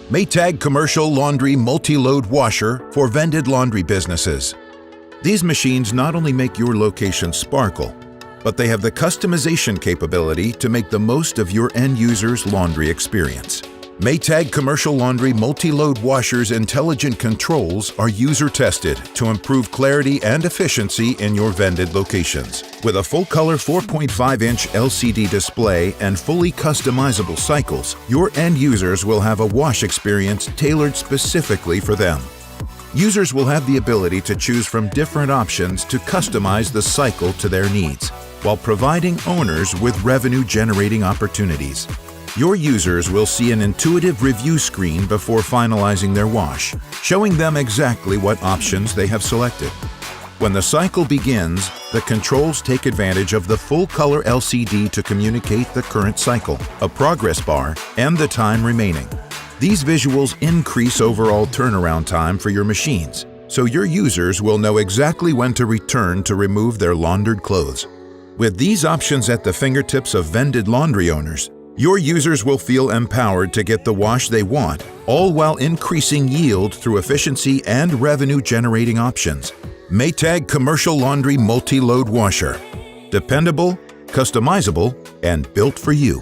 Maytag Commercial Laundry Multi-Load Washer for vended laundry businesses. These machines not only make your location sparkle, but they have the customization capability to make the most of your end user's laundry experience. Maytag Commercial Laundry Multi-Load Washer's intelligent controls are user-tested to improve clarity and efficiency in your vended locations. With a full-color 4.5-inch LCD display and fully customizable cycles, your end users will have a wash experience tailored specifically for them. Users will have the ability to choose from different options to customize the cycle to their needs, while providing owners with revenue-generating opportunities. Your users will see an intuitive review screen before finalizing their wash, showing them exactly what options they have selected. When the cycle begins, the controls take advantage of the full-color LCD to communicate the current cycle, a progress bar, and the time remaining. These visuals increase overall turnaround time for your machines, so your users will know exactly when to return to remove their laundered clothes. With these options at the fingertips of vended laundry owners, your users will feel empowered to get the wash they want, all while increasing yield through efficiency and revenue-generating options. Maytag Commercial Laundry Multi-Load Washer. Dependable, customizable, and built for you.